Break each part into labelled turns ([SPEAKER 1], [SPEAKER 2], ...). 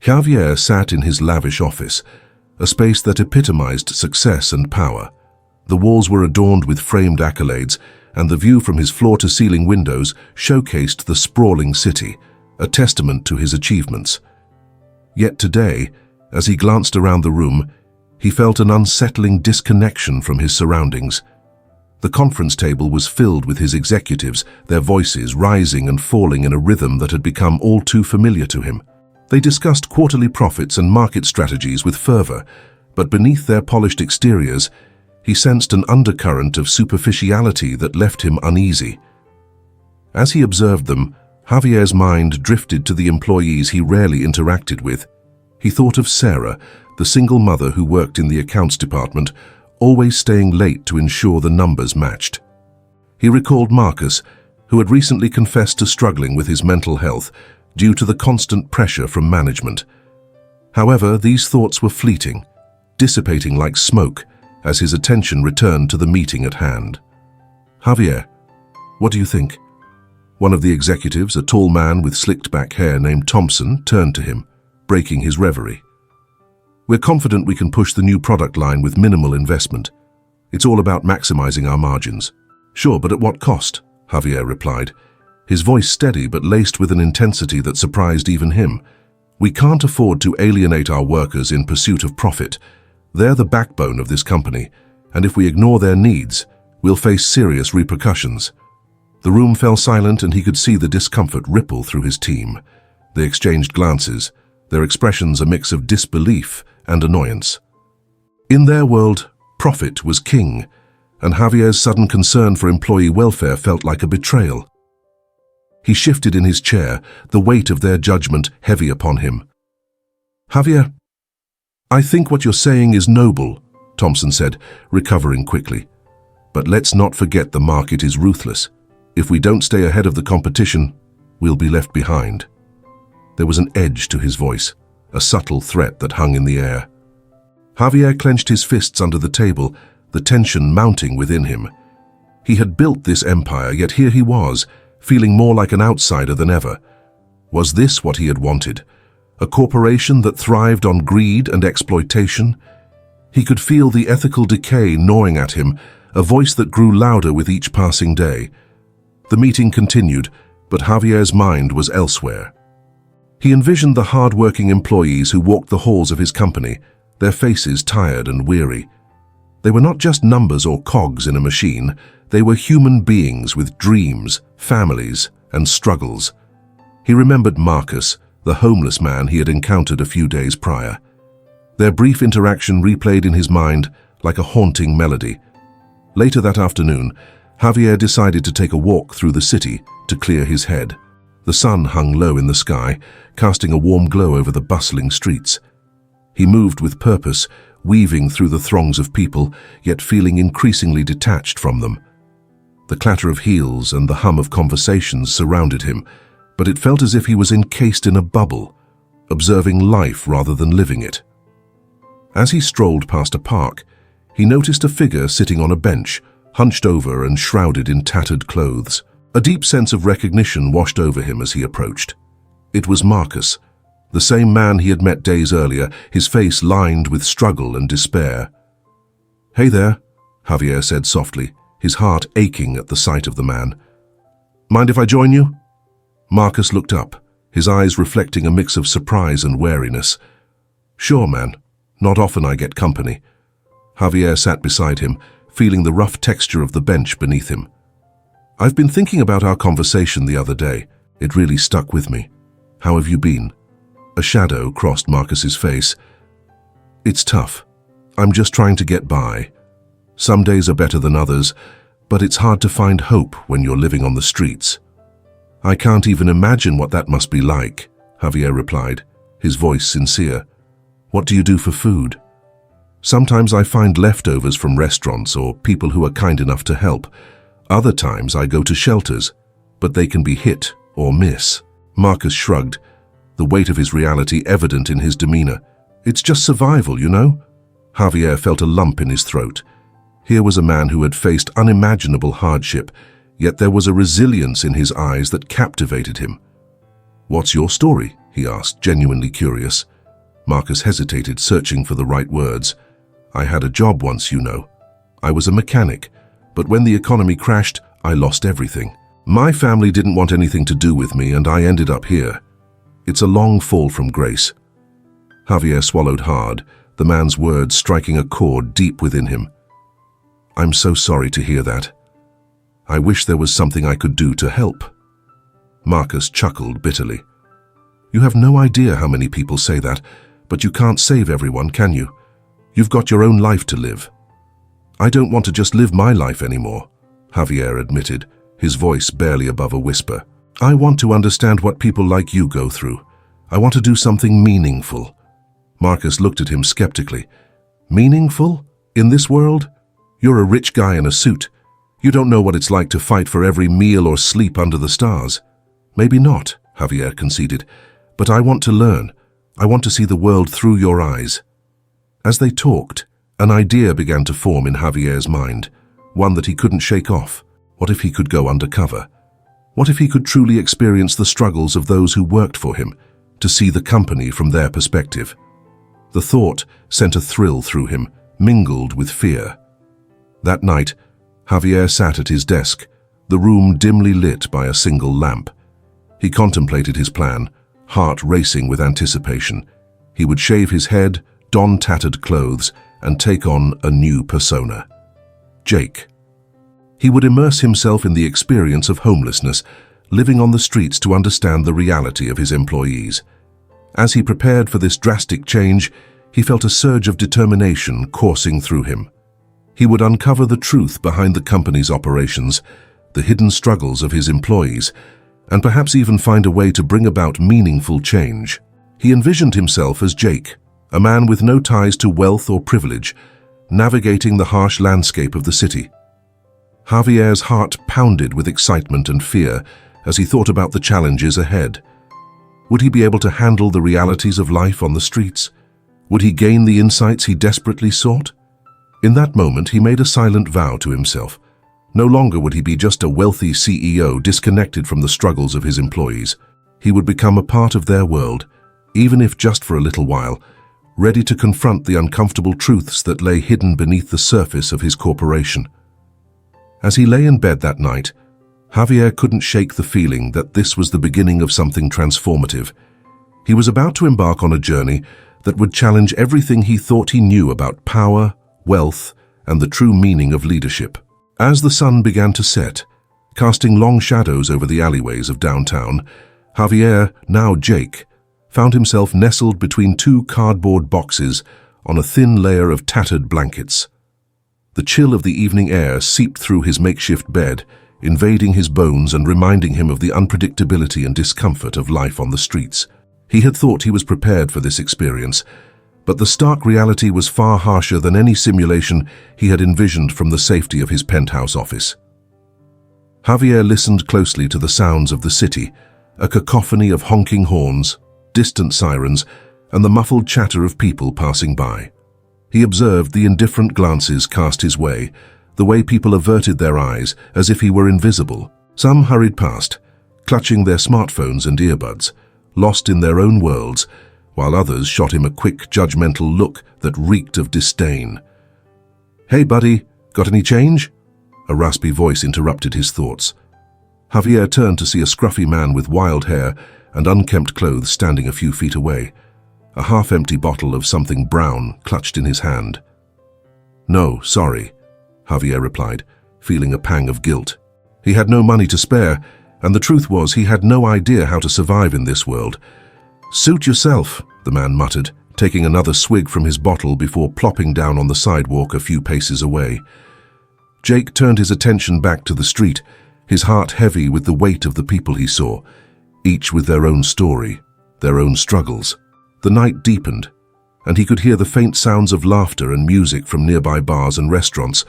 [SPEAKER 1] Javier sat in his lavish office, a space that epitomized success and power. The walls were adorned with framed accolades, and the view from his floor-to-ceiling windows showcased the sprawling city, a testament to his achievements. Yet today, as he glanced around the room, he felt an unsettling disconnection from his surroundings. The conference table was filled with his executives, their voices rising and falling in a rhythm that had become all too familiar to him. They discussed quarterly profits and market strategies with fervor, but beneath their polished exteriors, he sensed an undercurrent of superficiality that left him uneasy. As he observed them, Javier's mind drifted to the employees he rarely interacted with. He thought of Sarah, the single mother who worked in the accounts department, always staying late to ensure the numbers matched. He recalled Marcus, who had recently confessed to struggling with his mental health due to the constant pressure from management. However, these thoughts were fleeting, dissipating like smoke as his attention returned to the meeting at hand. "Javier, what do you think?" One of the executives, a tall man with slicked-back hair named Thompson, turned to him, breaking his reverie. "We're confident we can push the new product line with minimal investment. It's all about maximizing our margins." "Sure, but at what cost?" Javier replied, his voice steady but laced with an intensity that surprised even him. "We can't afford to alienate our workers in pursuit of profit. They're the backbone of this company, and if we ignore their needs, we'll face serious repercussions." The room fell silent, and he could see the discomfort ripple through his team. They exchanged glances, their expressions a mix of disbelief and annoyance. In their world, profit was king, and Javier's sudden concern for employee welfare felt like a betrayal. He shifted in his chair, the weight of their judgment heavy upon him. "Javier, I think what you're saying is noble," Thompson said, recovering quickly. "But let's not forget the market is ruthless. If we don't stay ahead of the competition, we'll be left behind." There was an edge to his voice, a subtle threat that hung in the air. Javier clenched his fists under the table, the tension mounting within him. He had built this empire, yet here he was, feeling more like an outsider than ever. Was this what he had wanted? A corporation that thrived on greed and exploitation? He could feel the ethical decay gnawing at him, a voice that grew louder with each passing day. The meeting continued, but Javier's mind was elsewhere. He envisioned the hard-working employees who walked the halls of his company, their faces tired and weary. They were not just numbers or cogs in a machine, they were human beings with dreams, families, and struggles. He remembered Marcus, the homeless man he had encountered a few days prior. Their brief interaction replayed in his mind like a haunting melody. Later that afternoon, Javier decided to take a walk through the city to clear his head. The sun hung low in the sky, casting a warm glow over the bustling streets. He moved with purpose, weaving through the throngs of people, yet feeling increasingly detached from them. The clatter of heels and the hum of conversations surrounded him, but it felt as if he was encased in a bubble, observing life rather than living it. As he strolled past a park, he noticed a figure sitting on a bench, hunched over and shrouded in tattered clothes. A deep sense of recognition washed over him as he approached. It was Marcus, the same man he had met days earlier, his face lined with struggle and despair. "Hey there," Javier said softly, his heart aching at the sight of the man. "Mind if I join you?" Marcus looked up, his eyes reflecting a mix of surprise and wariness. "Sure, man. Not often I get company." Javier sat beside him, feeling the rough texture of the bench beneath him. "I've been thinking about our conversation the other day. It really stuck with me. How have you been?" A shadow crossed Marcus's face. "It's tough. I'm just trying to get by. Some days are better than others, but it's hard to find hope when you're living on the streets." "I can't even imagine what that must be like," Javier replied, his voice sincere. "What do you do for food?" "Sometimes I find leftovers from restaurants or people who are kind enough to help. Other times I go to shelters, but they can be hit or miss." Marcus shrugged, the weight of his reality evident in his demeanor. "It's just survival, you know?" Javier felt a lump in his throat. Here was a man who had faced unimaginable hardship, yet there was a resilience in his eyes that captivated him. "What's your story?" he asked, genuinely curious. Marcus hesitated, searching for the right words. "I had a job once, you know. I was a mechanic, but when the economy crashed, I lost everything. My family didn't want anything to do with me, and I ended up here. It's a long fall from grace." Javier swallowed hard, the man's words striking a chord deep within him. "I'm so sorry to hear that. I wish there was something I could do to help." Marcus chuckled bitterly. "You have no idea how many people say that, but you can't save everyone, can you? You've got your own life to live." "I don't want to just live my life anymore," Javier admitted, his voice barely above a whisper. "I want to understand what people like you go through. I want to do something meaningful." Marcus looked at him skeptically. "Meaningful? In this world? You're a rich guy in a suit. You don't know what it's like to fight for every meal or sleep under the stars." "Maybe not," Javier conceded, "but I want to learn. I want to see the world through your eyes." As they talked, an idea began to form in Javier's mind, one that he couldn't shake off. What if he could go undercover? What if he could truly experience the struggles of those who worked for him, to see the company from their perspective? The thought sent a thrill through him, mingled with fear. That night, Javier sat at his desk, the room dimly lit by a single lamp. He contemplated his plan, heart racing with anticipation. He would shave his head, don tattered clothes, and take on a new persona. Jake. He would immerse himself in the experience of homelessness, living on the streets to understand the reality of his employees. As he prepared for this drastic change, he felt a surge of determination coursing through him. He would uncover the truth behind the company's operations, the hidden struggles of his employees, and perhaps even find a way to bring about meaningful change. He envisioned himself as Jake, a man with no ties to wealth or privilege, navigating the harsh landscape of the city. Javier's heart pounded with excitement and fear as he thought about the challenges ahead. Would he be able to handle the realities of life on the streets? Would he gain the insights he desperately sought? In that moment, he made a silent vow to himself. No longer would he be just a wealthy CEO disconnected from the struggles of his employees. He would become a part of their world, even if just for a little while, ready to confront the uncomfortable truths that lay hidden beneath the surface of his corporation. As he lay in bed that night, Javier couldn't shake the feeling that this was the beginning of something transformative. He was about to embark on a journey that would challenge everything he thought he knew about power, wealth, and the true meaning of leadership. As the sun began to set, casting long shadows over the alleyways of downtown, Javier, now Jake, found himself nestled between two cardboard boxes on a thin layer of tattered blankets. The chill of the evening air seeped through his makeshift bed, invading his bones and reminding him of the unpredictability and discomfort of life on the streets. He had thought he was prepared for this experience, but the stark reality was far harsher than any simulation he had envisioned from the safety of his penthouse office. Javier listened closely to the sounds of the city, a cacophony of honking horns, distant sirens, and the muffled chatter of people passing by. He observed the indifferent glances cast his way, the way people averted their eyes as if he were invisible. Some hurried past, clutching their smartphones and earbuds, lost in their own worlds, while others shot him a quick, judgmental look that reeked of disdain. "Hey, buddy, got any change?" A raspy voice interrupted his thoughts. Javier turned to see a scruffy man with wild hair and unkempt clothes standing a few feet away, a half-empty bottle of something brown clutched in his hand. "No, sorry," Javier replied, feeling a pang of guilt. He had no money to spare, and the truth was he had no idea how to survive in this world. "Suit yourself," the man muttered, taking another swig from his bottle before plopping down on the sidewalk a few paces away. Jake turned his attention back to the street, his heart heavy with the weight of the people he saw, each with their own story, their own struggles. The night deepened, and he could hear the faint sounds of laughter and music from nearby bars and restaurants,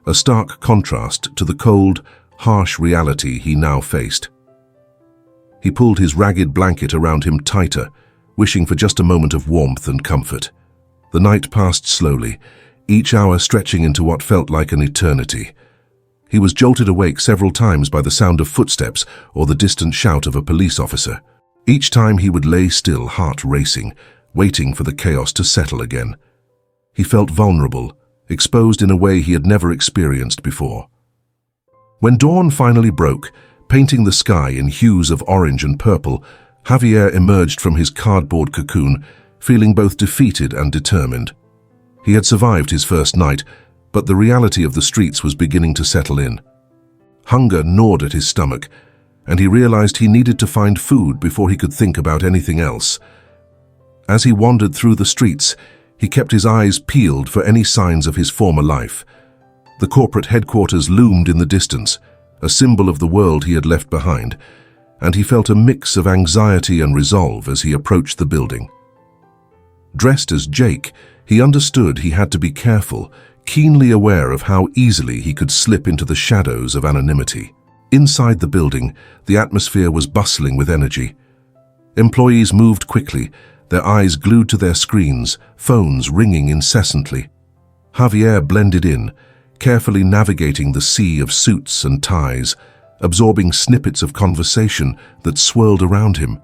[SPEAKER 1] a stark contrast to the cold, harsh reality he now faced. He pulled his ragged blanket around him tighter, wishing for just a moment of warmth and comfort. The night passed slowly, each hour stretching into what felt like an eternity. He was jolted awake several times by the sound of footsteps or the distant shout of a police officer. Each time he would lay still, heart racing, waiting for the chaos to settle again. He felt vulnerable, exposed in a way he had never experienced before. When dawn finally broke, painting the sky in hues of orange and purple, Javier emerged from his cardboard cocoon, feeling both defeated and determined. He had survived his first night, but the reality of the streets was beginning to settle in. Hunger gnawed at his stomach, and he realized he needed to find food before he could think about anything else. As he wandered through the streets, he kept his eyes peeled for any signs of his former life. The corporate headquarters loomed in the distance, a symbol of the world he had left behind, and he felt a mix of anxiety and resolve as he approached the building. Dressed as Jake, he understood he had to be careful, keenly aware of how easily he could slip into the shadows of anonymity. Inside the building, the atmosphere was bustling with energy. Employees moved quickly, their eyes glued to their screens, phones ringing incessantly. Javier blended in, carefully navigating the sea of suits and ties, absorbing snippets of conversation that swirled around him.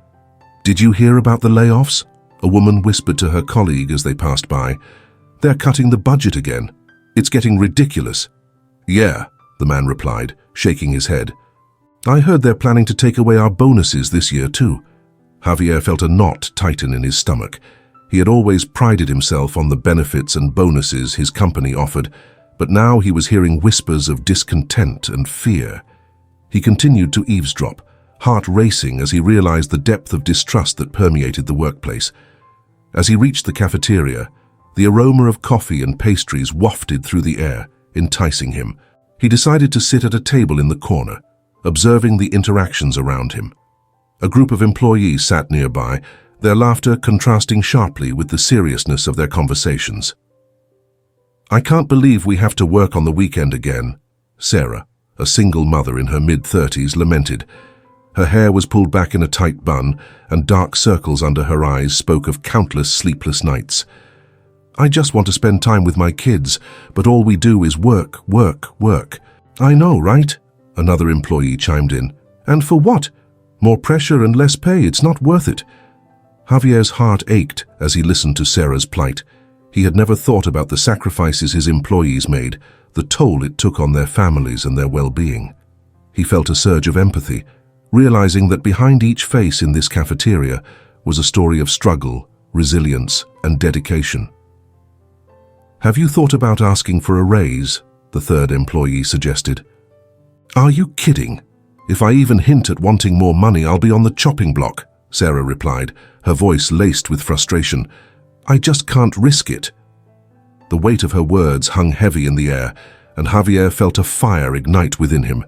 [SPEAKER 1] "Did you hear about the layoffs?" a woman whispered to her colleague as they passed by. "They're cutting the budget again. It's getting ridiculous." "Yeah," the man replied, shaking his head. "I heard they're planning to take away our bonuses this year too." Javier felt a knot tighten in his stomach. He had always prided himself on the benefits and bonuses his company offered, but now he was hearing whispers of discontent and fear. He continued to eavesdrop, heart racing as he realized the depth of distrust that permeated the workplace. As he reached the cafeteria, the aroma of coffee and pastries wafted through the air, enticing him. He decided to sit at a table in the corner, observing the interactions around him. A group of employees sat nearby, their laughter contrasting sharply with the seriousness of their conversations. "I can't believe we have to work on the weekend again," Sarah, a single mother in her mid-30s, lamented. Her hair was pulled back in a tight bun, and dark circles under her eyes spoke of countless sleepless nights. "I just want to spend time with my kids, but all we do is work, work, work." "I know, right?" another employee chimed in. "And for what? More pressure and less pay, it's not worth it." Javier's heart ached as he listened to Sarah's plight. He had never thought about the sacrifices his employees made, the toll it took on their families and their well-being. He felt a surge of empathy, realizing that behind each face in this cafeteria was a story of struggle, resilience, and dedication. "Have you thought about asking for a raise?" the third employee suggested. "Are you kidding? If I even hint at wanting more money, I'll be on the chopping block," Sarah replied, her voice laced with frustration. "I just can't risk it." The weight of her words hung heavy in the air, and Javier felt a fire ignite within him.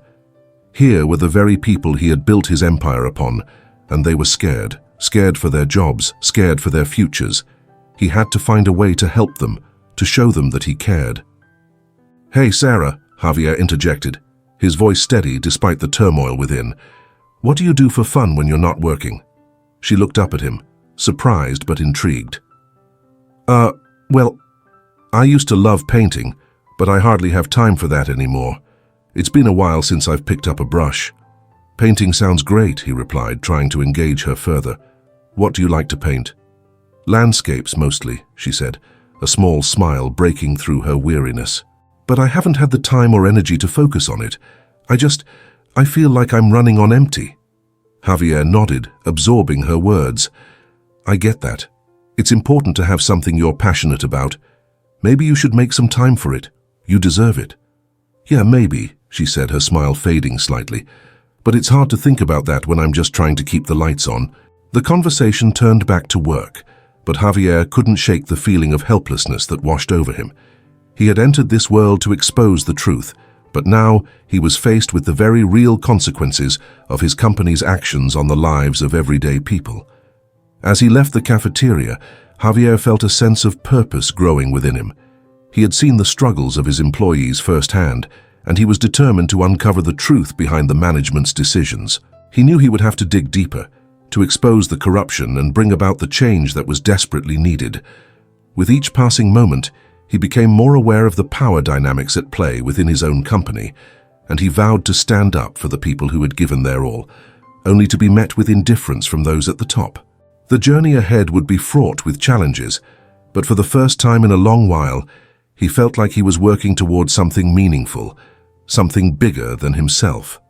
[SPEAKER 1] Here were the very people he had built his empire upon, and they were scared, scared for their jobs, scared for their futures. He had to find a way to help them, to show them that he cared. "Hey, Sarah," Javier interjected, his voice steady despite the turmoil within. "What do you do for fun when you're not working?" She looked up at him, surprised but intrigued. Well, I used to love painting, but I hardly have time for that anymore. It's been a while since I've picked up a brush." "Painting sounds great," he replied, trying to engage her further. "What do you like to paint?" "Landscapes mostly," she said, a small smile breaking through her weariness. "But I haven't had the time or energy to focus on it. I feel like I'm running on empty." Javier nodded, absorbing her words. "I get that. It's important to have something you're passionate about. Maybe you should make some time for it. You deserve it." "Yeah, maybe," she said, her smile fading slightly. "But it's hard to think about that when I'm just trying to keep the lights on." The conversation turned back to work, but Javier couldn't shake the feeling of helplessness that washed over him. He had entered this world to expose the truth, but now he was faced with the very real consequences of his company's actions on the lives of everyday people. As he left the cafeteria, Javier felt a sense of purpose growing within him. He had seen the struggles of his employees firsthand, and he was determined to uncover the truth behind the management's decisions. He knew he would have to dig deeper, to expose the corruption and bring about the change that was desperately needed. With each passing moment, he became more aware of the power dynamics at play within his own company, and he vowed to stand up for the people who had given their all, only to be met with indifference from those at the top. The journey ahead would be fraught with challenges, but for the first time in a long while, he felt like he was working towards something meaningful, something bigger than himself.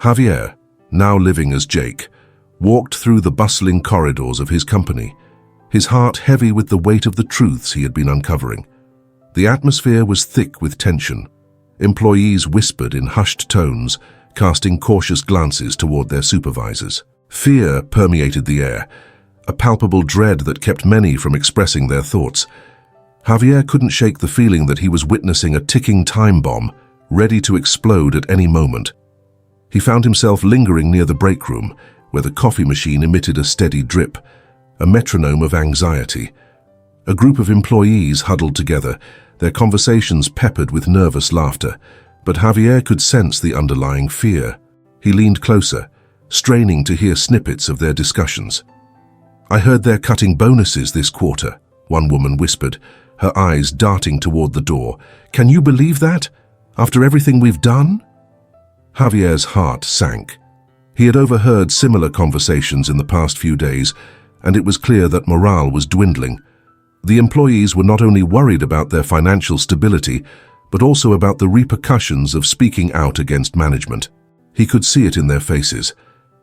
[SPEAKER 1] Javier, now living as Jake, walked through the bustling corridors of his company, his heart heavy with the weight of the truths he had been uncovering. The atmosphere was thick with tension. Employees whispered in hushed tones, casting cautious glances toward their supervisors. Fear permeated the air, a palpable dread that kept many from expressing their thoughts. Javier couldn't shake the feeling that he was witnessing a ticking time bomb, ready to explode at any moment. He found himself lingering near the break room, where the coffee machine emitted a steady drip, a metronome of anxiety. A group of employees huddled together, their conversations peppered with nervous laughter, but Javier could sense the underlying fear. He leaned closer, straining to hear snippets of their discussions. "I heard they're cutting bonuses this quarter," one woman whispered, her eyes darting toward the door. "Can you believe that? After everything we've done?" Javier's heart sank. He had overheard similar conversations in the past few days, and it was clear that morale was dwindling. The employees were not only worried about their financial stability, but also about the repercussions of speaking out against management. He could see it in their faces,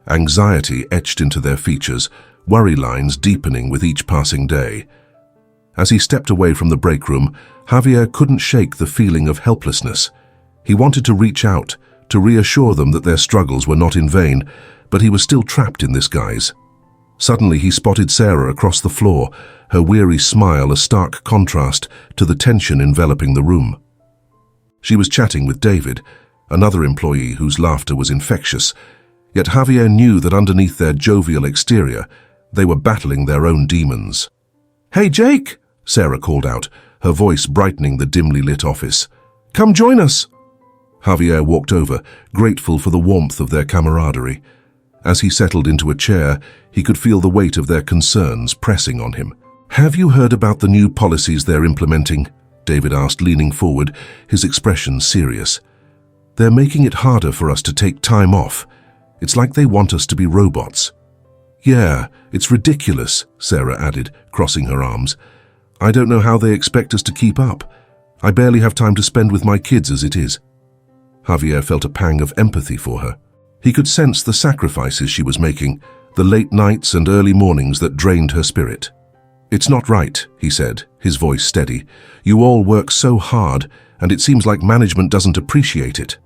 [SPEAKER 1] anxiety etched into their features, worry lines deepening with each passing day. As he stepped away from the break room, Javier couldn't shake the feeling of helplessness. He wanted to reach out, to reassure them that their struggles were not in vain, but he was still trapped in this guise. Suddenly he spotted Sarah across the floor, her weary smile a stark contrast to the tension enveloping the room. She was chatting with David, another employee whose laughter was infectious, yet Javier knew that underneath their jovial exterior, they were battling their own demons. "Hey, Jake!" Sarah called out, her voice brightening the dimly lit office. "Come join us!" Javier walked over, grateful for the warmth of their camaraderie. As he settled into a chair, he could feel the weight of their concerns pressing on him. "Have you heard about the new policies they're implementing?" David asked, leaning forward, his expression serious. "They're making it harder for us to take time off. It's like they want us to be robots." "Yeah, it's ridiculous," Sarah added, crossing her arms. "I don't know how they expect us to keep up. I barely have time to spend with my kids as it is." Javier felt a pang of empathy for her. He could sense the sacrifices she was making, the late nights and early mornings that drained her spirit. "It's not right," he said, his voice steady. "You all work so hard, and it seems like management doesn't appreciate it."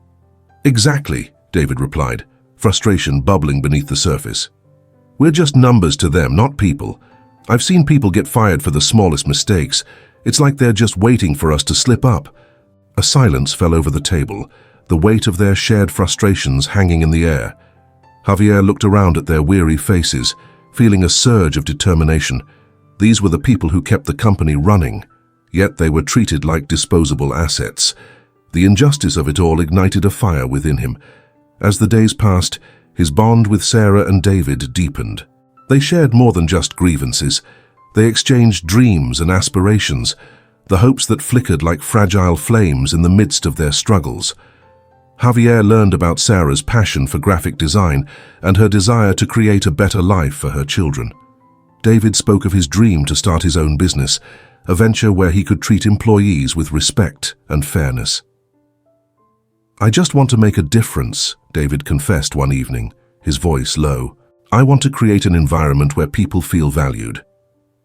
[SPEAKER 1] "Exactly," David replied, frustration bubbling beneath the surface. "We're just numbers to them, not people. I've seen people get fired for the smallest mistakes. It's like they're just waiting for us to slip up." A silence fell over the table, the weight of their shared frustrations hanging in the air. Javier looked around at their weary faces, feeling a surge of determination. These were the people who kept the company running, yet they were treated like disposable assets. The injustice of it all ignited a fire within him. As the days passed, his bond with Sarah and David deepened. They shared more than just grievances. They exchanged dreams and aspirations, the hopes that flickered like fragile flames in the midst of their struggles. Javier learned about Sarah's passion for graphic design and her desire to create a better life for her children. David spoke of his dream to start his own business, a venture where he could treat employees with respect and fairness. "I just want to make a difference," David confessed one evening, his voice low. "I want to create an environment where people feel valued."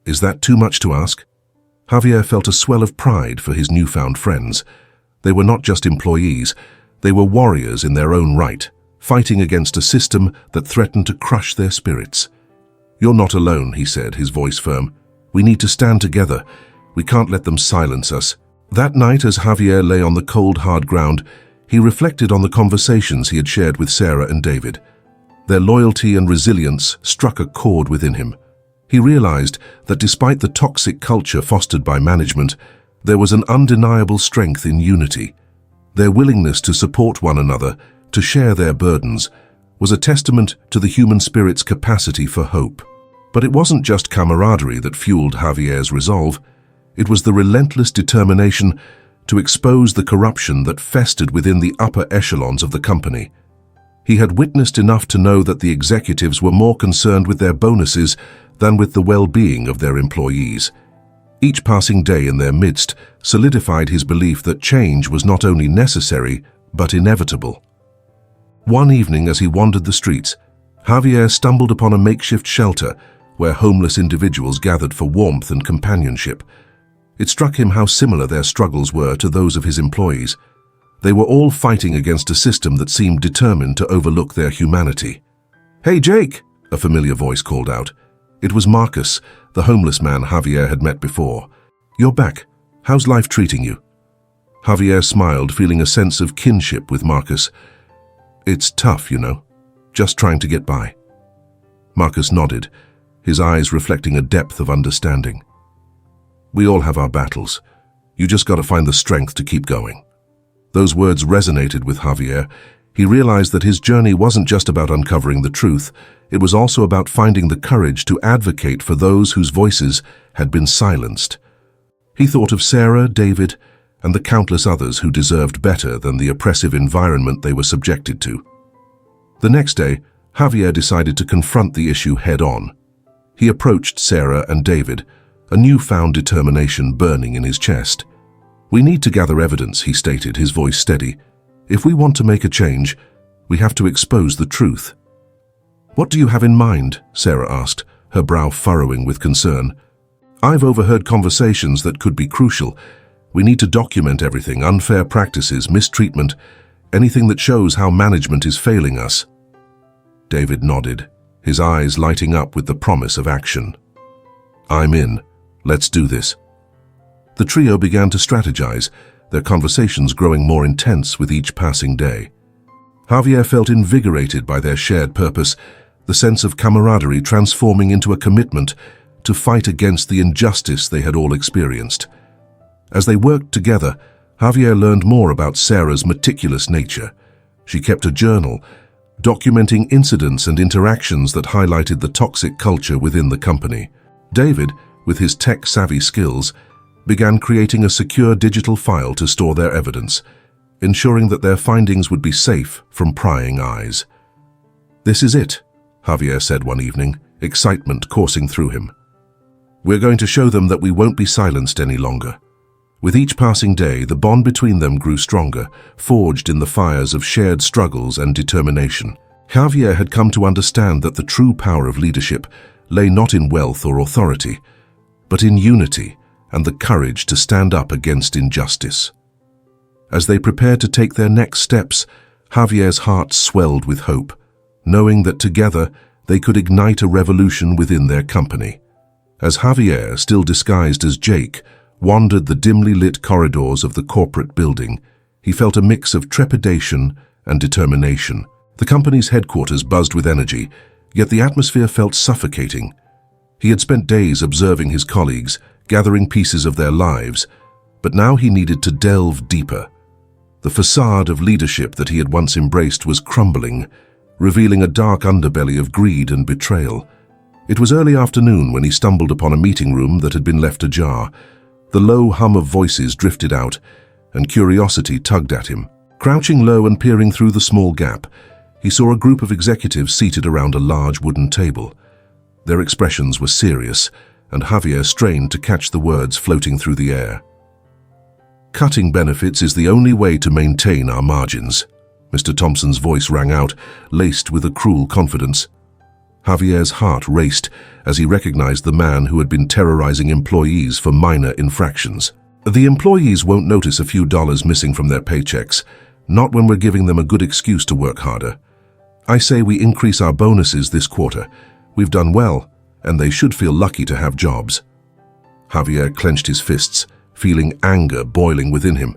[SPEAKER 1] Is that too much to ask? Javier felt a swell of pride for his newfound friends. They were not just employees, they were warriors in their own right, fighting against a system that threatened to crush their spirits. "You're not alone," he said, his voice firm. "We need to stand together. We can't let them silence us." That night, as Javier lay on the cold, hard ground, he reflected on the conversations he had shared with Sarah and David. Their loyalty and resilience struck a chord within him. He realized that despite the toxic culture fostered by management, there was an undeniable strength in unity. Their willingness to support one another, to share their burdens, was a testament to the human spirit's capacity for hope. But it wasn't just camaraderie that fueled Javier's resolve. It was the relentless determination to expose the corruption that festered within the upper echelons of the company. He had witnessed enough to know that the executives were more concerned with their bonuses than with the well-being of their employees. Each passing day in their midst solidified his belief that change was not only necessary, but inevitable. One evening as he wandered the streets, Javier stumbled upon a makeshift shelter where homeless individuals gathered for warmth and companionship. It struck him how similar their struggles were to those of his employees. They were all fighting against a system that seemed determined to overlook their humanity. "Hey, Jake!" a familiar voice called out. It was Marcus, the homeless man Javier had met before. "You're back. How's life treating you?" Javier smiled, feeling a sense of kinship with Marcus. "It's tough, you know. Just trying to get by." Marcus nodded, his eyes reflecting a depth of understanding. "We all have our battles. You just got to find the strength to keep going." Those words resonated with Javier. He realized that his journey wasn't just about uncovering the truth, it was also about finding the courage to advocate for those whose voices had been silenced. He thought of Sarah, David, and the countless others who deserved better than the oppressive environment they were subjected to. The next day, Javier decided to confront the issue head-on. He approached Sarah and David, a newfound determination burning in his chest. "We need to gather evidence," he stated, his voice steady. "If we want to make a change, we have to expose the truth." "What do you have in mind?" Sarah asked, her brow furrowing with concern. "I've overheard conversations that could be crucial. We need to document everything, unfair practices, mistreatment, anything that shows how management is failing us." David nodded, his eyes lighting up with the promise of action. "I'm in. Let's do this." The trio began to strategize, their conversations growing more intense with each passing day. Javier felt invigorated by their shared purpose, the sense of camaraderie transforming into a commitment to fight against the injustice they had all experienced. As they worked together, Javier learned more about Sarah's meticulous nature. She kept a journal, documenting incidents and interactions that highlighted the toxic culture within the company. David, with his tech-savvy skills, began creating a secure digital file to store their evidence, ensuring that their findings would be safe from prying eyes. "This is it," Javier said one evening, excitement coursing through him. "We're going to show them that we won't be silenced any longer." With each passing day, the bond between them grew stronger, forged in the fires of shared struggles and determination. Javier had come to understand that the true power of leadership lay not in wealth or authority, but in unity and the courage to stand up against injustice. As they prepared to take their next steps, Javier's heart swelled with hope, knowing that together they could ignite a revolution within their company. As Javier, still disguised as Jake, wandered the dimly lit corridors of the corporate building, he felt a mix of trepidation and determination. The company's headquarters buzzed with energy, yet the atmosphere felt suffocating. He had spent days observing his colleagues, gathering pieces of their lives, but now he needed to delve deeper. The facade of leadership that he had once embraced was crumbling, revealing a dark underbelly of greed and betrayal. It was early afternoon when he stumbled upon a meeting room that had been left ajar. The low hum of voices drifted out, and curiosity tugged at him. Crouching low and peering through the small gap, he saw a group of executives seated around a large wooden table. Their expressions were serious, and Javier strained to catch the words floating through the air. "Cutting benefits is the only way to maintain our margins," Mr. Thompson's voice rang out, laced with a cruel confidence. Javier's heart raced as he recognized the man who had been terrorizing employees for minor infractions. "The employees won't notice a few dollars missing from their paychecks, not when we're giving them a good excuse to work harder. I say we increase our bonuses this quarter. We've done well, and they should feel lucky to have jobs." Javier clenched his fists, feeling anger boiling within him.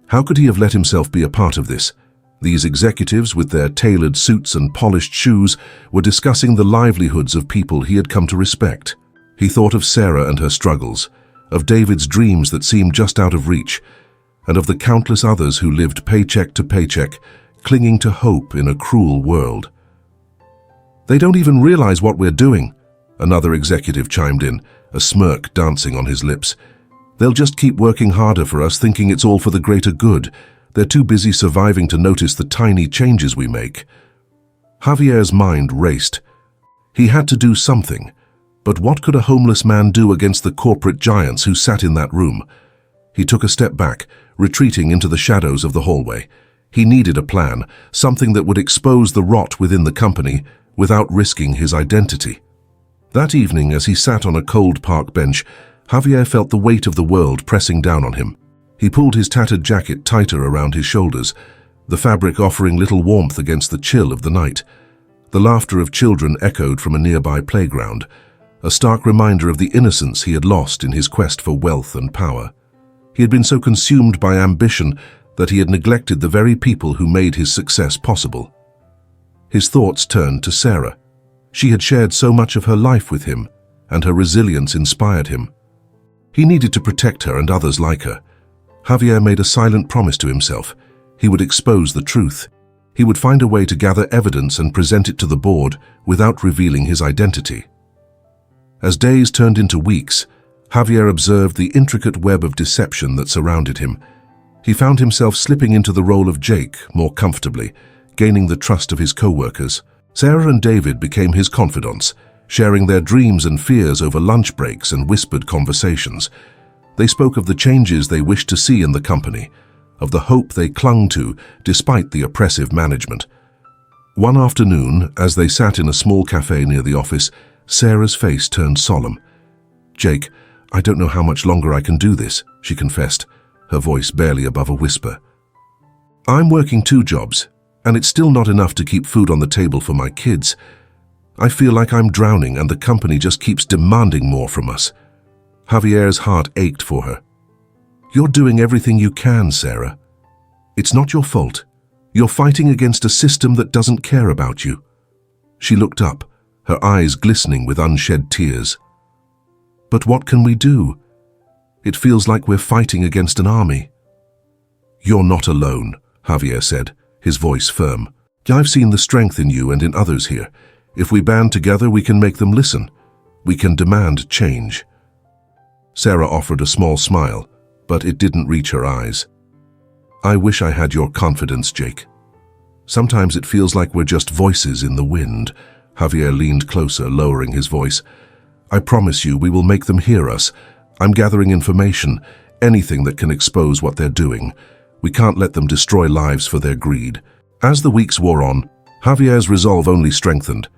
[SPEAKER 1] How could he have let himself be a part of this? These executives, with their tailored suits and polished shoes, were discussing the livelihoods of people he had come to respect. He thought of Sarah and her struggles, of David's dreams that seemed just out of reach, and of the countless others who lived paycheck to paycheck, clinging to hope in a cruel world. "They don't even realize what we're doing," another executive chimed in, a smirk dancing on his lips. "They'll just keep working harder for us, thinking it's all for the greater good. They're too busy surviving to notice the tiny changes we make." Javier's mind raced. He had to do something, but what could a homeless man do against the corporate giants who sat in that room? He took a step back, retreating into the shadows of the hallway. He needed a plan, something that would expose the rot within the company without risking his identity. That evening, as he sat on a cold park bench, Javier felt the weight of the world pressing down on him. He pulled his tattered jacket tighter around his shoulders, the fabric offering little warmth against the chill of the night. The laughter of children echoed from a nearby playground, a stark reminder of the innocence he had lost in his quest for wealth and power. He had been so consumed by ambition that he had neglected the very people who made his success possible. His thoughts turned to Sarah. She had shared so much of her life with him, and her resilience inspired him. He needed to protect her and others like her. Javier made a silent promise to himself. He would expose the truth. He would find a way to gather evidence and present it to the board without revealing his identity. As days turned into weeks, Javier observed the intricate web of deception that surrounded him. He found himself slipping into the role of Jake more comfortably, gaining the trust of his co-workers. Sarah and David became his confidants, sharing their dreams and fears over lunch breaks and whispered conversations. They spoke of the changes they wished to see in the company, of the hope they clung to despite the oppressive management. One afternoon, as they sat in a small cafe near the office, Sarah's face turned solemn. "Jake, I don't know how much longer I can do this," she confessed, her voice barely above a whisper. "I'm working 2 jobs, and it's still not enough to keep food on the table for my kids. I feel like I'm drowning and the company just keeps demanding more from us." Javier's heart ached for her. "You're doing everything you can, Sarah. It's not your fault. You're fighting against a system that doesn't care about you." She looked up, her eyes glistening with unshed tears. "But what can we do? It feels like we're fighting against an army." "You're not alone," Javier said, his voice firm. "I've seen the strength in you and in others here. If we band together, we can make them listen. We can demand change." Sarah offered a small smile, but it didn't reach her eyes. "I wish I had your confidence, Jake. Sometimes it feels like we're just voices in the wind." Javier leaned closer, lowering his voice. "I promise you we will make them hear us. I'm gathering information, anything that can expose what they're doing. We can't let them destroy lives for their greed." As the weeks wore on, Javier's resolve only strengthened.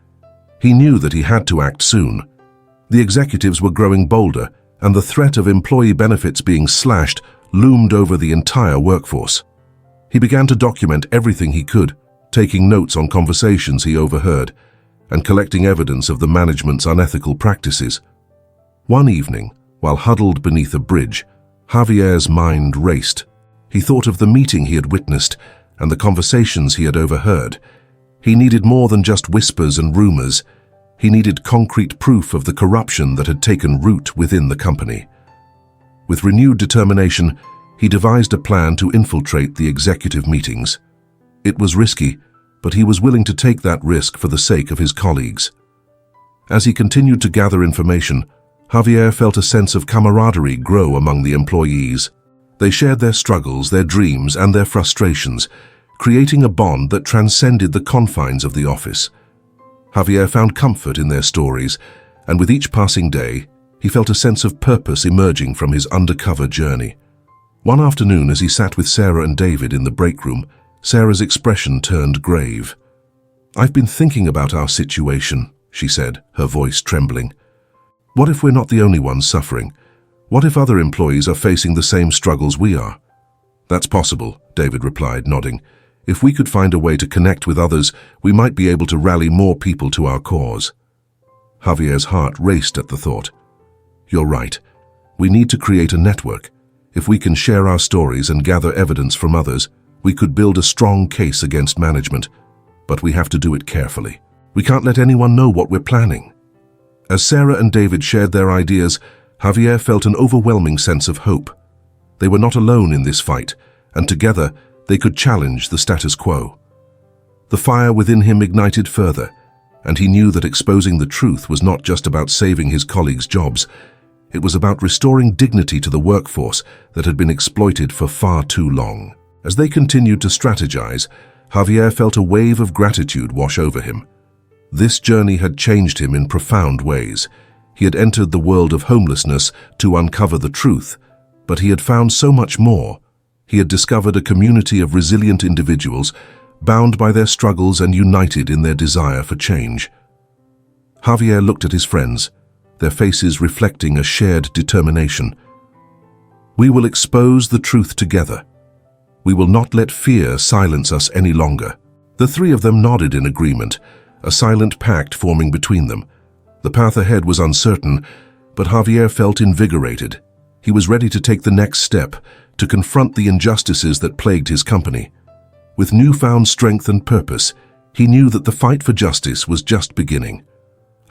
[SPEAKER 1] He knew that he had to act soon. The executives were growing bolder, and the threat of employee benefits being slashed loomed over the entire workforce. He began to document everything he could, taking notes on conversations he overheard, and collecting evidence of the management's unethical practices. One evening, while huddled beneath a bridge, Javier's mind raced. He thought of the meeting he had witnessed and the conversations he had overheard. He needed more than just whispers and rumors. He needed concrete proof of the corruption that had taken root within the company. With renewed determination, he devised a plan to infiltrate the executive meetings. It was risky, but he was willing to take that risk for the sake of his colleagues. As he continued to gather information, Javier felt a sense of camaraderie grow among the employees. They shared their struggles, their dreams, and their frustrations, creating a bond that transcended the confines of the office. Javier found comfort in their stories, and with each passing day, he felt a sense of purpose emerging from his undercover journey. One afternoon, as he sat with Sarah and David in the break room, Sarah's expression turned grave. "I've been thinking about our situation," she said, her voice trembling. "What if we're not the only ones suffering? What if other employees are facing the same struggles we are?" "That's possible," David replied, nodding. "If we could find a way to connect with others, we might be able to rally more people to our cause." Javier's heart raced at the thought. "You're right. We need to create a network. If we can share our stories and gather evidence from others, we could build a strong case against management. But we have to do it carefully. We can't let anyone know what we're planning." As Sarah and David shared their ideas, Javier felt an overwhelming sense of hope. They were not alone in this fight, and together they could challenge the status quo. The fire within him ignited further, and he knew that exposing the truth was not just about saving his colleagues' jobs. It was about restoring dignity to the workforce that had been exploited for far too long. As they continued to strategize, Javier felt a wave of gratitude wash over him. This journey had changed him in profound ways. He had entered the world of homelessness to uncover the truth, but he had found so much more. He had discovered a community of resilient individuals, bound by their struggles and united in their desire for change. Javier looked at his friends, their faces reflecting a shared determination. "We will expose the truth together. We will not let fear silence us any longer." The three of them nodded in agreement, a silent pact forming between them. The path ahead was uncertain, but Javier felt invigorated. He was ready to take the next step, to confront the injustices that plagued his company. With newfound strength and purpose, he knew that the fight for justice was just beginning.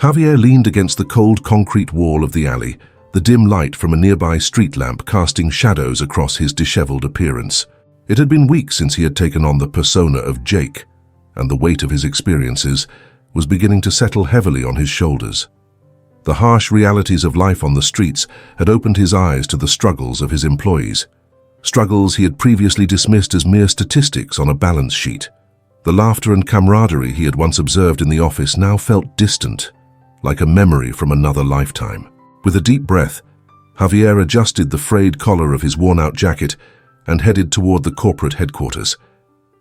[SPEAKER 1] Javier leaned against the cold concrete wall of the alley, the dim light from a nearby street lamp casting shadows across his disheveled appearance. It had been weeks since he had taken on the persona of Jake, and the weight of his experiences was beginning to settle heavily on his shoulders. The harsh realities of life on the streets had opened his eyes to the struggles of his employees, struggles he had previously dismissed as mere statistics on a balance sheet. The laughter and camaraderie he had once observed in the office now felt distant, like a memory from another lifetime. With a deep breath, Javier adjusted the frayed collar of his worn-out jacket and headed toward the corporate headquarters.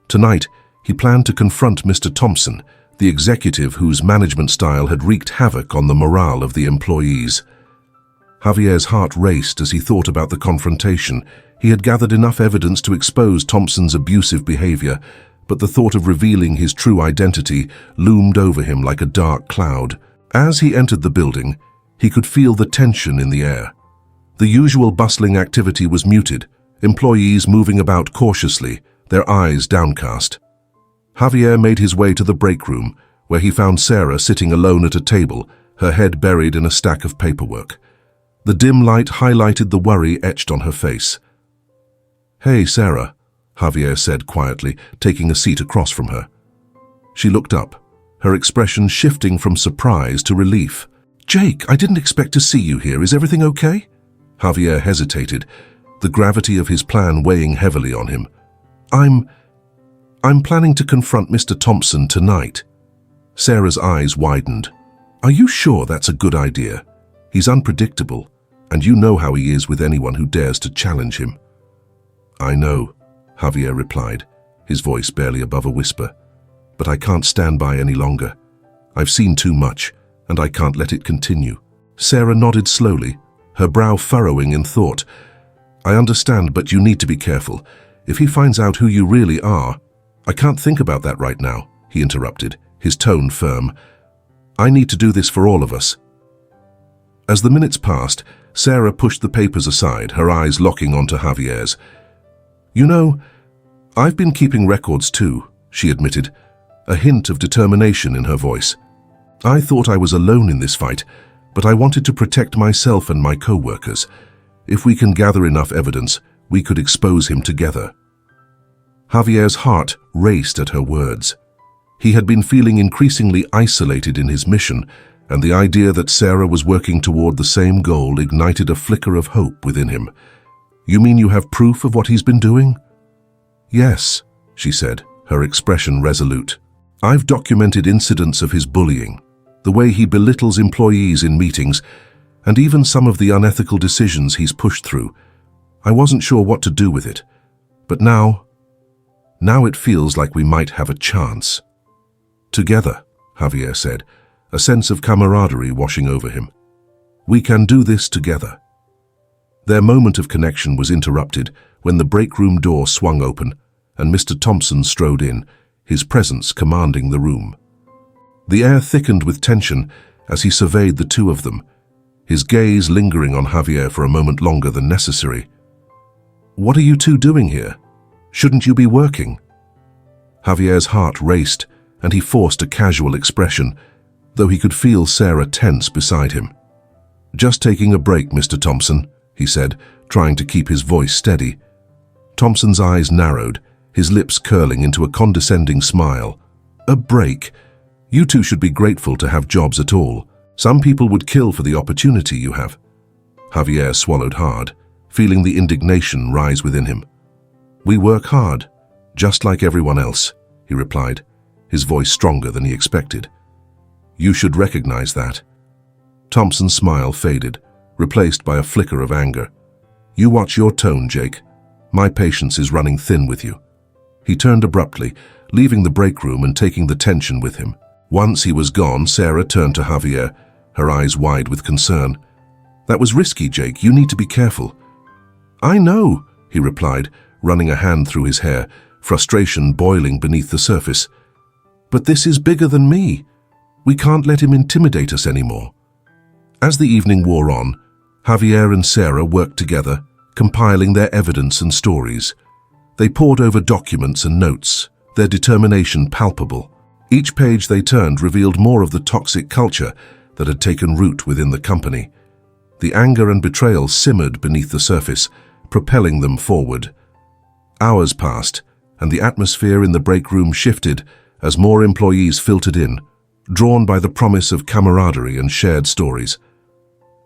[SPEAKER 1] Tonight, he planned to confront Mr. Thompson, the executive whose management style had wreaked havoc on the morale of the employees. Javier's heart raced as he thought about the confrontation. He had gathered enough evidence to expose Thompson's abusive behavior, but the thought of revealing his true identity loomed over him like a dark cloud. As he entered the building, he could feel the tension in the air. The usual bustling activity was muted, employees moving about cautiously, their eyes downcast. Javier made his way to the break room, where he found Sarah sitting alone at a table, her head buried in a stack of paperwork. The dim light highlighted the worry etched on her face. "Hey, Sarah," Javier said quietly, taking a seat across from her. She looked up, her expression shifting from surprise to relief. "Jake, I didn't expect to see you here. Is everything okay?" Javier hesitated, the gravity of his plan weighing heavily on him. I'm planning to confront Mr. Thompson tonight." Sarah's eyes widened. "Are you sure that's a good idea? He's unpredictable, and you know how he is with anyone who dares to challenge him." "I know," Javier replied, his voice barely above a whisper. "But I can't stand by any longer. I've seen too much, and I can't let it continue." Sarah nodded slowly, her brow furrowing in thought. "I understand, but you need to be careful. If he finds out who you really are—" "I can't think about that right now," he interrupted, his tone firm. "I need to do this for all of us." As the minutes passed, Sarah pushed the papers aside, her eyes locking onto Javier's. "You know, I've been keeping records too," she admitted, a hint of determination in her voice. "I thought I was alone in this fight, but I wanted to protect myself and my co-workers. If we can gather enough evidence, we could expose him together." Javier's heart raced at her words. He had been feeling increasingly isolated in his mission, and the idea that Sarah was working toward the same goal ignited a flicker of hope within him. "You mean you have proof of what he's been doing?" "Yes," she said, her expression resolute. "I've documented incidents of his bullying, the way he belittles employees in meetings, and even some of the unethical decisions he's pushed through. I wasn't sure what to do with it, but now it feels like we might have a chance." "Together," Javier said, a sense of camaraderie washing over him. "We can do this together." Their moment of connection was interrupted when the break room door swung open and Mr. Thompson strode in, his presence commanding the room. The air thickened with tension as he surveyed the two of them, his gaze lingering on Javier for a moment longer than necessary. "What are you two doing here? Shouldn't you be working?" Javier's heart raced, and he forced a casual expression, though he could feel Sarah tense beside him. "Just taking a break, Mr. Thompson," he said, trying to keep his voice steady. Thompson's eyes narrowed, his lips curling into a condescending smile. "A break? You two should be grateful to have jobs at all. Some people would kill for the opportunity you have." Javier swallowed hard, feeling the indignation rise within him. "We work hard, just like everyone else," he replied, his voice stronger than he expected. "You should recognize that." Thompson's smile faded, replaced by a flicker of anger. "You watch your tone, Jake. My patience is running thin with you." He turned abruptly, leaving the break room and taking the tension with him. Once he was gone, Sarah turned to Javier, her eyes wide with concern. "That was risky, Jake. You need to be careful." "I know," he replied, running a hand through his hair, frustration boiling beneath the surface. "But this is bigger than me. We can't let him intimidate us anymore." As the evening wore on, Javier and Sarah worked together, compiling their evidence and stories. They pored over documents and notes, their determination palpable. Each page they turned revealed more of the toxic culture that had taken root within the company. The anger and betrayal simmered beneath the surface, propelling them forward. Hours passed, and the atmosphere in the break room shifted as more employees filtered in, drawn by the promise of camaraderie and shared stories.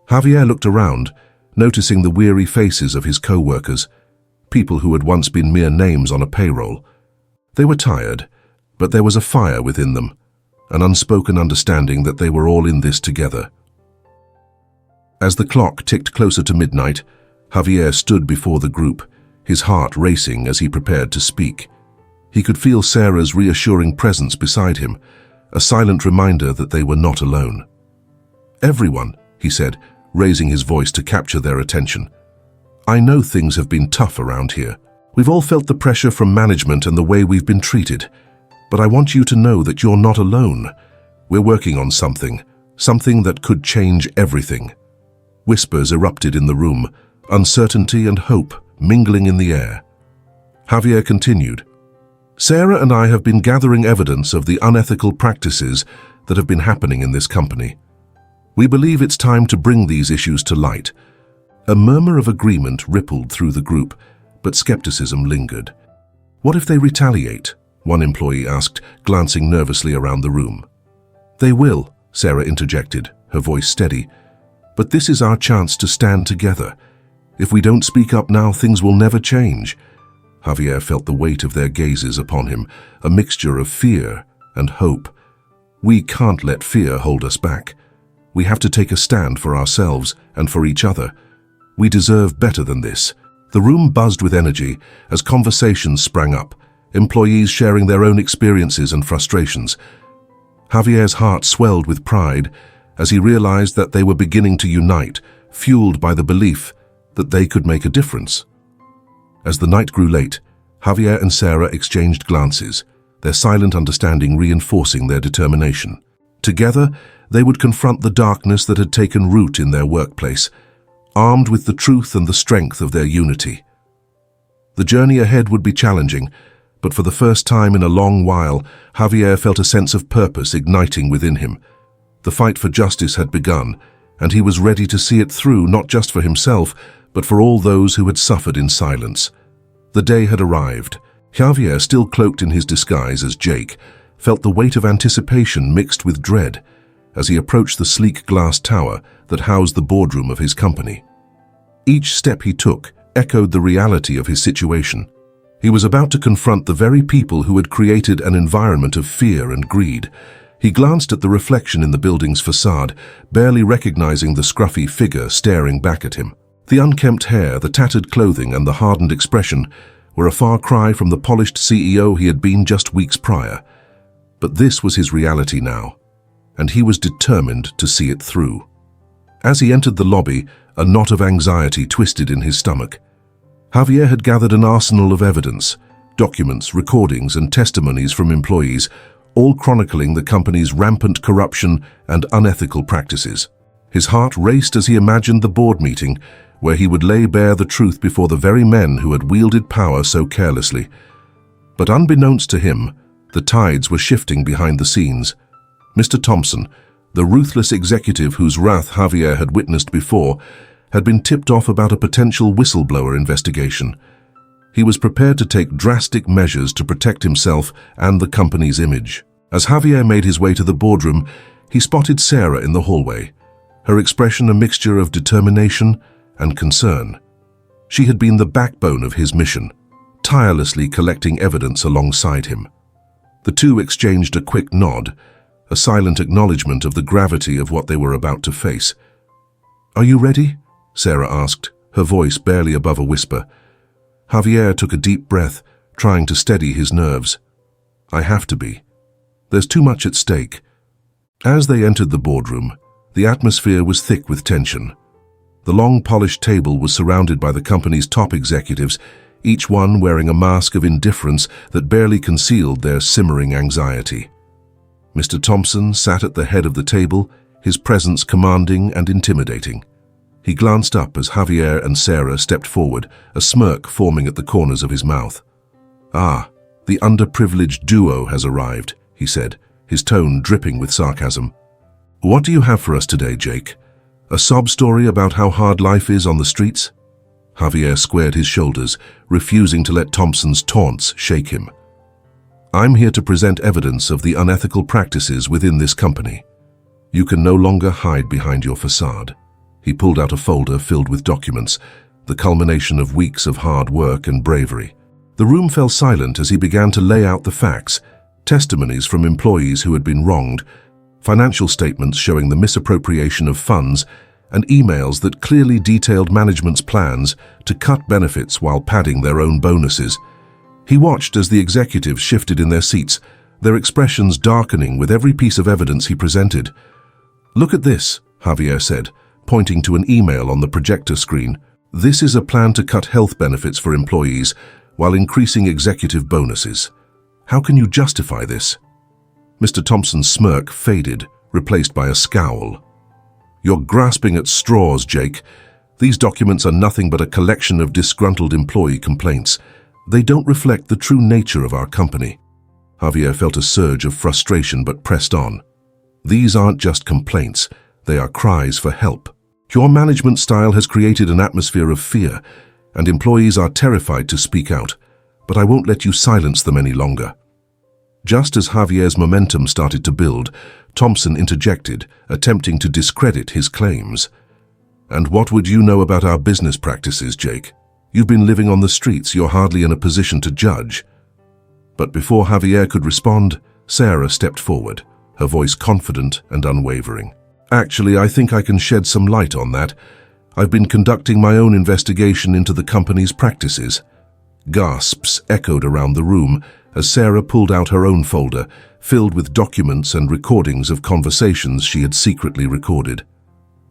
[SPEAKER 1] Javier looked around, noticing the weary faces of his co-workers, people who had once been mere names on a payroll. They were tired, but there was a fire within them, an unspoken understanding that they were all in this together. As the clock ticked closer to midnight, Javier stood before the group, his heart racing as he prepared to speak. He could feel Sarah's reassuring presence beside him, a silent reminder that they were not alone. "Everyone," he said, raising his voice to capture their attention. "I know things have been tough around here. We've all felt the pressure from management and the way we've been treated. But I want you to know that you're not alone. We're working on something that could change everything." Whispers erupted in the room, uncertainty and hope mingling in the air. Javier continued, "Sarah and I have been gathering evidence of the unethical practices that have been happening in this company. We believe it's time to bring these issues to light." A murmur of agreement rippled through the group, but skepticism lingered. "What if they retaliate?" one employee asked, glancing nervously around the room. "They will," Sarah interjected, her voice steady. "But this is our chance to stand together. If we don't speak up now, things will never change." Javier felt the weight of their gazes upon him, a mixture of fear and hope. "We can't let fear hold us back. We have to take a stand for ourselves and for each other. We deserve better than this." The room buzzed with energy as conversations sprang up, employees sharing their own experiences and frustrations. Javier's heart swelled with pride as he realized that they were beginning to unite, fueled by the belief that they could make a difference. As the night grew late, Javier and Sarah exchanged glances, their silent understanding reinforcing their determination. Together, they would confront the darkness that had taken root in their workplace, armed with the truth and the strength of their unity. The journey ahead would be challenging, but for the first time in a long while, Javier felt a sense of purpose igniting within him. The fight for justice had begun, and he was ready to see it through, not just for himself, but for all those who had suffered in silence. The day had arrived. Javier, still cloaked in his disguise as Jake, felt the weight of anticipation mixed with dread as he approached the sleek glass tower that housed the boardroom of his company. Each step he took echoed the reality of his situation. He was about to confront the very people who had created an environment of fear and greed. He glanced at the reflection in the building's facade, barely recognizing the scruffy figure staring back at him. The unkempt hair, the tattered clothing, and the hardened expression were a far cry from the polished CEO he had been just weeks prior. But this was his reality now, and he was determined to see it through. As he entered the lobby, a knot of anxiety twisted in his stomach. Javier had gathered an arsenal of evidence, documents, recordings, and testimonies from employees, all chronicling the company's rampant corruption and unethical practices. His heart raced as he imagined the board meeting, where he would lay bare the truth before the very men who had wielded power so carelessly. But unbeknownst to him, the tides were shifting behind the scenes. Mr. Thompson, the ruthless executive whose wrath Javier had witnessed before, had been tipped off about a potential whistleblower investigation. He was prepared to take drastic measures to protect himself and the company's image. As Javier made his way to the boardroom, he spotted Sarah in the hallway, her expression a mixture of determination and concern. She had been the backbone of his mission, tirelessly collecting evidence alongside him. The two exchanged a quick nod, a silent acknowledgement of the gravity of what they were about to face. "Are you ready?" Sarah asked, her voice barely above a whisper. Javier took a deep breath, trying to steady his nerves. "I have to be. There's too much at stake." As they entered the boardroom, the atmosphere was thick with tension. The long polished table was surrounded by the company's top executives, each one wearing a mask of indifference that barely concealed their simmering anxiety. Mr. Thompson sat at the head of the table, his presence commanding and intimidating. He glanced up as Javier and Sarah stepped forward, a smirk forming at the corners of his mouth. "Ah, the underprivileged duo has arrived," he said, his tone dripping with sarcasm. "What do you have for us today, Jake? A sob story about how hard life is on the streets?" Javier squared his shoulders, refusing to let Thompson's taunts shake him. "I'm here to present evidence of the unethical practices within this company. You can no longer hide behind your facade." He pulled out a folder filled with documents, the culmination of weeks of hard work and bravery. The room fell silent as he began to lay out the facts, testimonies from employees who had been wronged, financial statements showing the misappropriation of funds, and emails that clearly detailed management's plans to cut benefits while padding their own bonuses. He watched as the executives shifted in their seats, their expressions darkening with every piece of evidence he presented. "Look at this," Javier said, pointing to an email on the projector screen. "This is a plan to cut health benefits for employees while increasing executive bonuses. How can you justify this?" Mr. Thompson's smirk faded, replaced by a scowl. "You're grasping at straws, Jake. These documents are nothing but a collection of disgruntled employee complaints. They don't reflect the true nature of our company." Javier felt a surge of frustration but pressed on. "These aren't just complaints, they are cries for help. Your management style has created an atmosphere of fear, and employees are terrified to speak out, but I won't let you silence them any longer." Just as Javier's momentum started to build, Thompson interjected, attempting to discredit his claims. "And what would you know about our business practices, Jake? You've been living on the streets, you're hardly in a position to judge." But before Javier could respond, Sarah stepped forward, her voice confident and unwavering. "Actually, I think I can shed some light on that. I've been conducting my own investigation into the company's practices." Gasps echoed around the room as Sarah pulled out her own folder, filled with documents and recordings of conversations she had secretly recorded.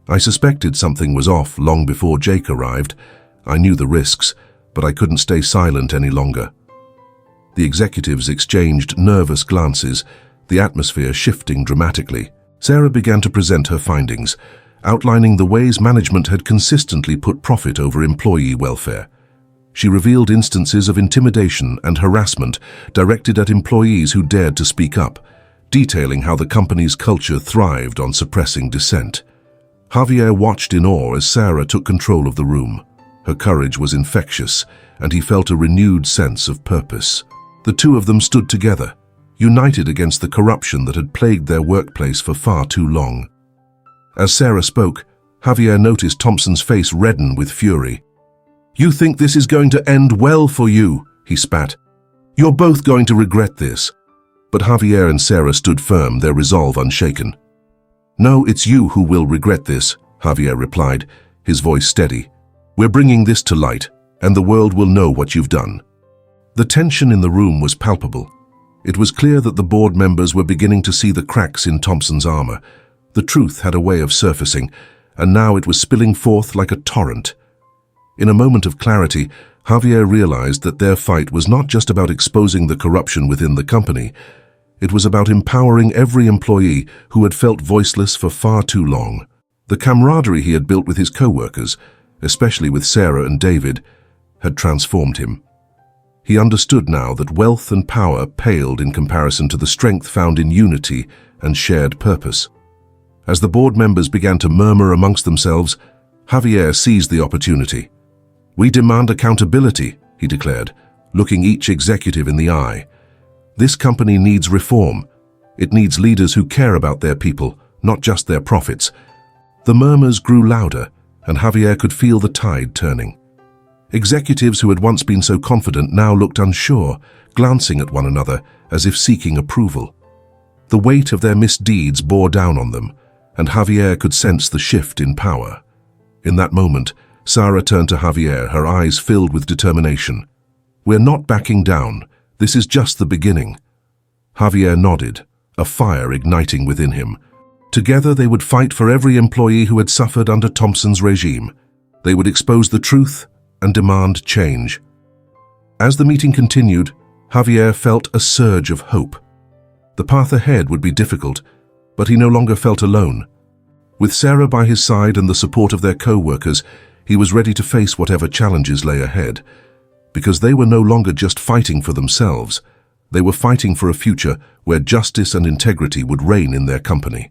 [SPEAKER 1] "I suspected something was off long before Jake arrived. I knew the risks, but I couldn't stay silent any longer." The executives exchanged nervous glances, the atmosphere shifting dramatically. Sarah began to present her findings, outlining the ways management had consistently put profit over employee welfare. She revealed instances of intimidation and harassment directed at employees who dared to speak up, detailing how the company's culture thrived on suppressing dissent. Javier watched in awe as Sarah took control of the room. Her courage was infectious, and he felt a renewed sense of purpose. The two of them stood together, united against the corruption that had plagued their workplace for far too long. As Sarah spoke, Javier noticed Thompson's face redden with fury. "You think this is going to end well for you," he spat. "You're both going to regret this." But Javier and Sarah stood firm, their resolve unshaken. "No, it's you who will regret this," Javier replied, his voice steady. "We're bringing this to light, and the world will know what you've done." The tension in the room was palpable. It was clear that the board members were beginning to see the cracks in Thompson's armor. The truth had a way of surfacing, and now it was spilling forth like a torrent. In a moment of clarity, Javier realized that their fight was not just about exposing the corruption within the company. It was about empowering every employee who had felt voiceless for far too long. The camaraderie he had built with his co-workers, especially with Sarah and David, had transformed him. He understood now that wealth and power paled in comparison to the strength found in unity and shared purpose. As the board members began to murmur amongst themselves, Javier seized the opportunity. "We demand accountability," he declared, looking each executive in the eye. "This company needs reform. It needs leaders who care about their people, not just their profits." The murmurs grew louder, and Javier could feel the tide turning. Executives who had once been so confident now looked unsure, glancing at one another as if seeking approval. The weight of their misdeeds bore down on them, and Javier could sense the shift in power. In that moment, Sarah turned to Javier, her eyes filled with determination. "We're not backing down. This is just the beginning." Javier nodded, a fire igniting within him. Together they would fight for every employee who had suffered under Thompson's regime. They would expose the truth and demand change. As the meeting continued, Javier felt a surge of hope. The path ahead would be difficult, but he no longer felt alone. With Sarah by his side and the support of their co-workers, he was ready to face whatever challenges lay ahead. Because they were no longer just fighting for themselves, they were fighting for a future where justice and integrity would reign in their company.